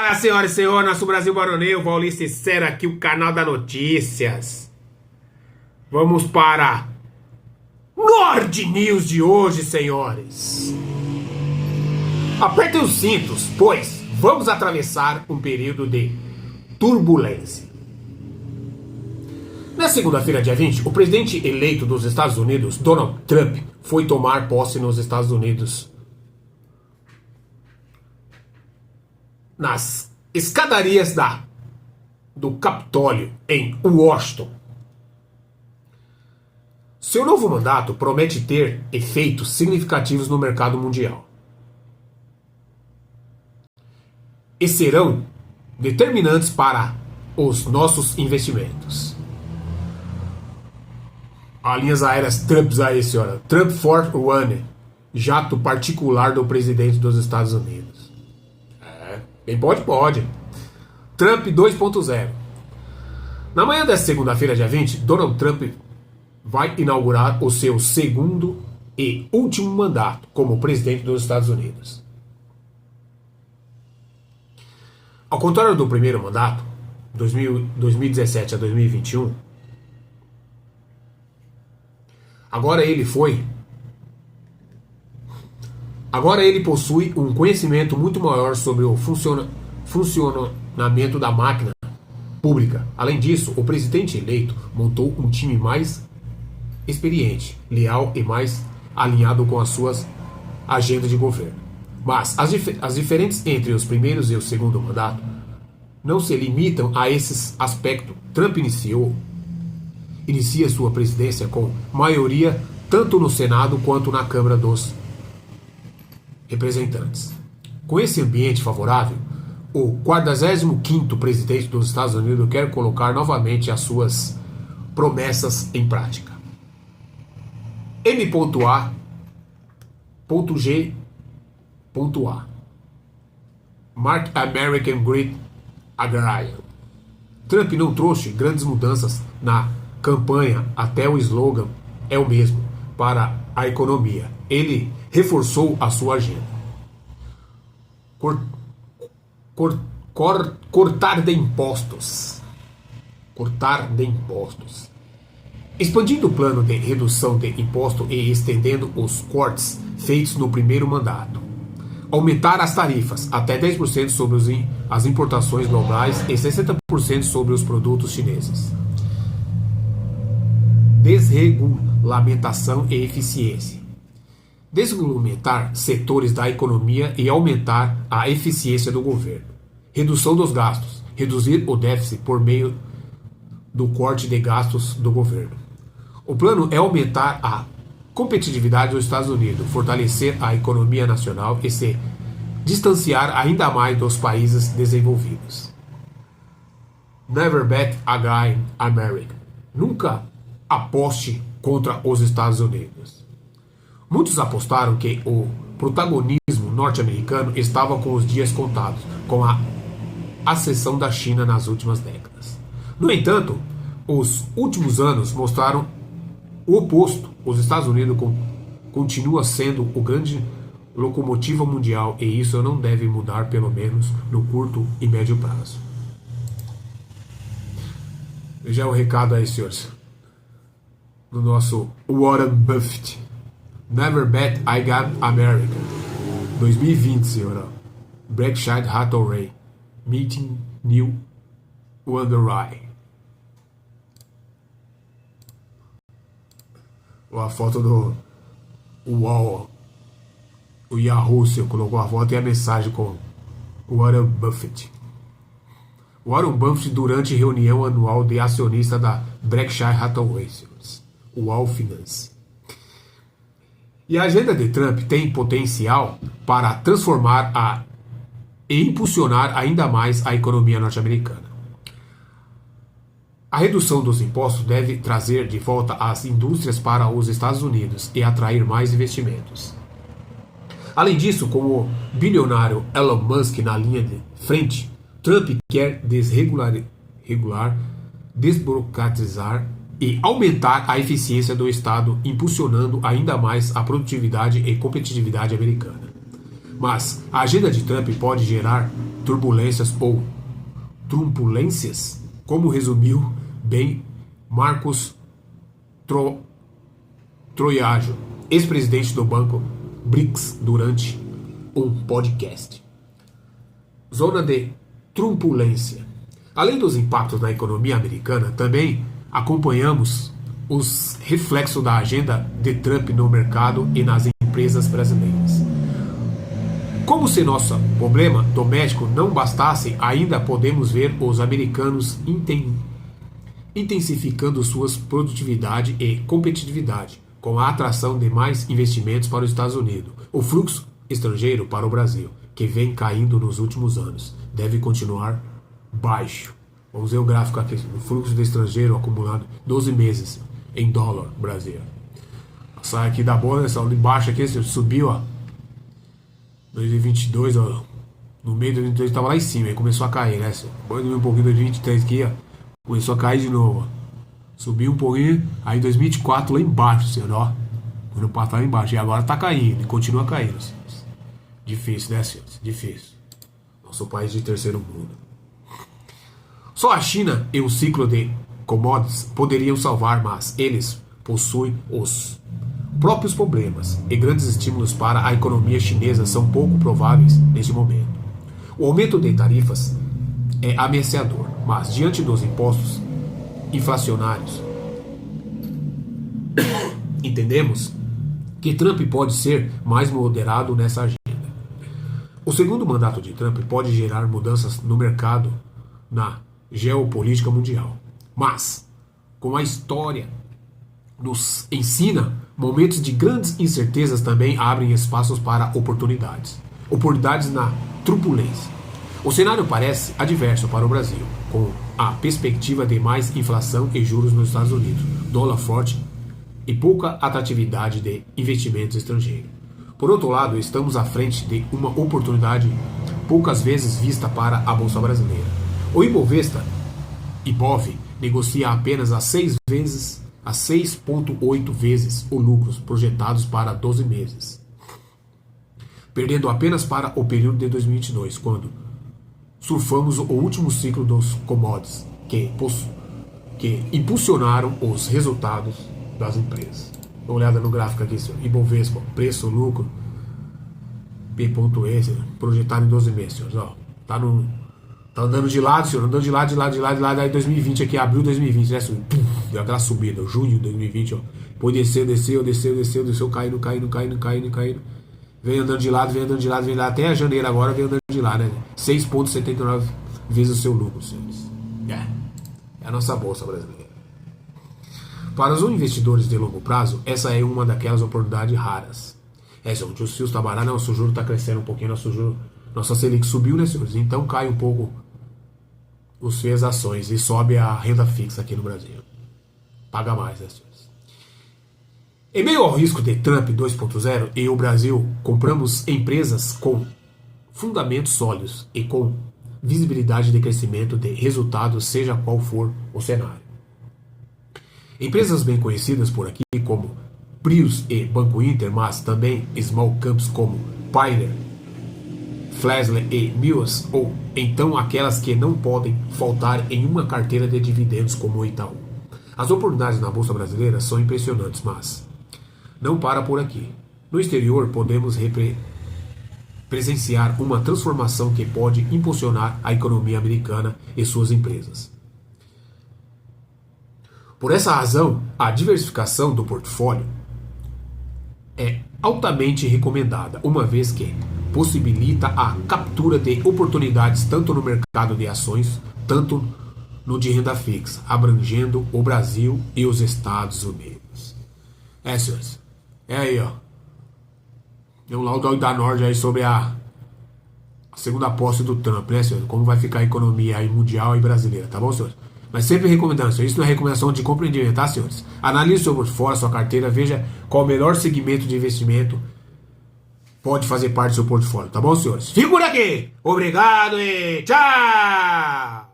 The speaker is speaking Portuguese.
Fala, senhoras e senhores, nosso Brasil Baroneu, Paulista Sincero aqui, o canal da Notícias. Vamos para Nord News de hoje, senhores. Apertem os cintos, pois vamos atravessar um período de turbulência. Na segunda-feira, dia 20, o presidente eleito dos Estados Unidos, Donald Trump, foi tomar posse nos Estados Unidos. Nas escadarias do Capitólio, em Washington. Seu novo mandato promete ter efeitos significativos no mercado mundial. E serão determinantes para os nossos investimentos. A linhas aéreas Trump aí, senhora. Trump Force One, jato particular do presidente dos Estados Unidos. Bem pode. Trump 2.0. Na manhã desta segunda-feira, dia 20, Donald Trump vai inaugurar o seu segundo e último mandato como presidente dos Estados Unidos. Ao contrário do primeiro mandato, 2017 a 2021, agora ele possui um conhecimento muito maior sobre o funcionamento da máquina pública. Além disso, o presidente eleito montou um time mais experiente, leal e mais alinhado com as suas agendas de governo. Mas as diferenças entre os primeiros e o segundo mandato não se limitam a esses aspectos. Trump inicia sua presidência com maioria tanto no Senado quanto na Câmara dos Representantes. Com esse ambiente favorável, o 45º presidente dos Estados Unidos quer colocar novamente as suas promessas em prática. M.A.G.A. Mark American Great Again. Trump não trouxe grandes mudanças na campanha, até o slogan é o mesmo para a economia. Ele reforçou a sua agenda. Cortar de impostos. Expandindo o plano de redução de imposto e estendendo os cortes feitos no primeiro mandato. Aumentar as tarifas até 10% sobre as importações globais e 60% sobre os produtos chineses. Desregulamentação e eficiência. Desregulamentar setores da economia e aumentar a eficiência do governo. Redução dos gastos. Reduzir o déficit por meio do corte de gastos do governo. O plano é aumentar a competitividade dos Estados Unidos, fortalecer a economia nacional e se distanciar ainda mais dos países desenvolvidos. Never bet against America. Nunca aposte contra os Estados Unidos. Muitos apostaram que o protagonismo norte-americano estava com os dias contados, com a ascensão da China nas últimas décadas. No entanto, os últimos anos mostraram o oposto. Os Estados Unidos continua sendo o grande locomotiva mundial e isso não deve mudar, pelo menos no curto e médio prazo. Já é o recado aí, senhores, do nosso Warren Buffett. Never bet against America. 2020, senhora. Berkshire Hathaway. Meeting New Wonderai. A foto do UOL. O Yahoo, senhor, colocou a foto e a mensagem com Warren Buffett. Warren Buffett durante reunião anual de acionista da Berkshire Hathaway, senhores. UOL Finance. E a agenda de Trump tem potencial para transformar e impulsionar ainda mais a economia norte-americana. A redução dos impostos deve trazer de volta as indústrias para os Estados Unidos e atrair mais investimentos. Além disso, com o bilionário Elon Musk na linha de frente, Trump quer desburocratizar e aumentar a eficiência do Estado, impulsionando ainda mais a produtividade e competitividade americana. Mas a agenda de Trump pode gerar turbulências ou trumpulências, como resumiu bem Marcos Troiajo, ex-presidente do banco BRICS, durante um podcast. Zona de trumpulência. Além dos impactos na economia americana, também acompanhamos os reflexos da agenda de Trump no mercado e nas empresas brasileiras. Como se nosso problema doméstico não bastasse, ainda podemos ver os americanos intensificando suas produtividade e competitividade, com a atração de mais investimentos para os Estados Unidos. O fluxo estrangeiro para o Brasil, que vem caindo nos últimos anos, deve continuar baixo. Vamos ver o gráfico aqui, o fluxo de estrangeiro acumulado 12 meses em dólar Brasil. Sai aqui da bolsa, ali embaixo aqui, subiu, ó. 2022, ó, no meio de 2022 estava lá em cima, aí começou a cair, né? Depois um pouquinho de 2023 aqui, ó, começou a cair de novo, ó. Subiu um pouquinho, aí 2024 lá embaixo, senhor, ó. No patamar lá embaixo, e agora tá caindo, e continua caindo, senhores. Difícil, né, senhores? Difícil. Nosso país de terceiro mundo. Só a China e um ciclo de commodities poderiam salvar, mas eles possuem os próprios problemas e grandes estímulos para a economia chinesa são pouco prováveis neste momento. O aumento de tarifas é ameaçador, mas diante dos impostos inflacionários, entendemos que Trump pode ser mais moderado nessa agenda. O segundo mandato de Trump pode gerar mudanças no mercado, na geopolítica mundial, mas, como a história nos ensina, momentos de grandes incertezas também abrem espaços para oportunidades. Oportunidades na turbulência. O cenário parece adverso para o Brasil, com a perspectiva de mais inflação e juros nos Estados Unidos, dólar forte e pouca atratividade de investimentos estrangeiros. Por outro lado, estamos à frente de uma oportunidade poucas vezes vista para a Bolsa Brasileira. O Ibovespa, IBOV, negocia apenas a 6,8 vezes os lucros projetados para 12 meses, perdendo apenas para o período de 2022, quando surfamos o último ciclo dos commodities que impulsionaram os resultados das empresas. Dá uma olhada no gráfico aqui, senhor. Ibovespa, preço, lucro, P.E, projetado em 12 meses, senhores. Ó, tá andando de lado, senhor, andando de lado, aí 2020 aqui, abril 2020, né, senhor? Deu aquela subida, junho de 2020, ó. Depois desceu, caindo. Vem andando de lado, até janeiro agora vem andando de lado, né? 6,79 vezes o seu lucro, senhores. É a nossa bolsa brasileira. Para os investidores de longo prazo, essa é uma daquelas oportunidades raras. Onde os fios tá barato, nosso juro tá crescendo um pouquinho, nossa Selic subiu, né, senhores? Então cai um pouco os FIIs ações e sobe a renda fixa aqui no Brasil. Paga mais, né, senhores? Em meio ao risco de Trump 2.0, e o Brasil compramos empresas com fundamentos sólidos e com visibilidade de crescimento de resultados, seja qual for o cenário. Empresas bem conhecidas por aqui, como Prius e Banco Inter, mas também small caps como Pioneer, Flashley e Mills, ou então aquelas que não podem faltar em uma carteira de dividendos como o Itaú. As oportunidades na Bolsa Brasileira são impressionantes, mas não para por aqui. No exterior podemos presenciar uma transformação que pode impulsionar a economia americana e suas empresas. Por essa razão, a diversificação do portfólio é altamente recomendada, uma vez que possibilita a captura de oportunidades tanto no mercado de ações, tanto no de renda fixa, abrangendo o Brasil e os Estados Unidos. Senhores, é aí, ó. Tem um laudo da Nord aí sobre a segunda posse do Trump, né, senhores? Como vai ficar a economia aí mundial e brasileira, tá bom, senhores? Mas sempre recomendando, senhores, isso não é recomendação de compra e investimento, tá, senhores? Analise seu portfólio, sua carteira, veja qual o melhor segmento de investimento pode fazer parte do seu portfólio, tá bom, senhores? Fico por aqui! Obrigado e tchau!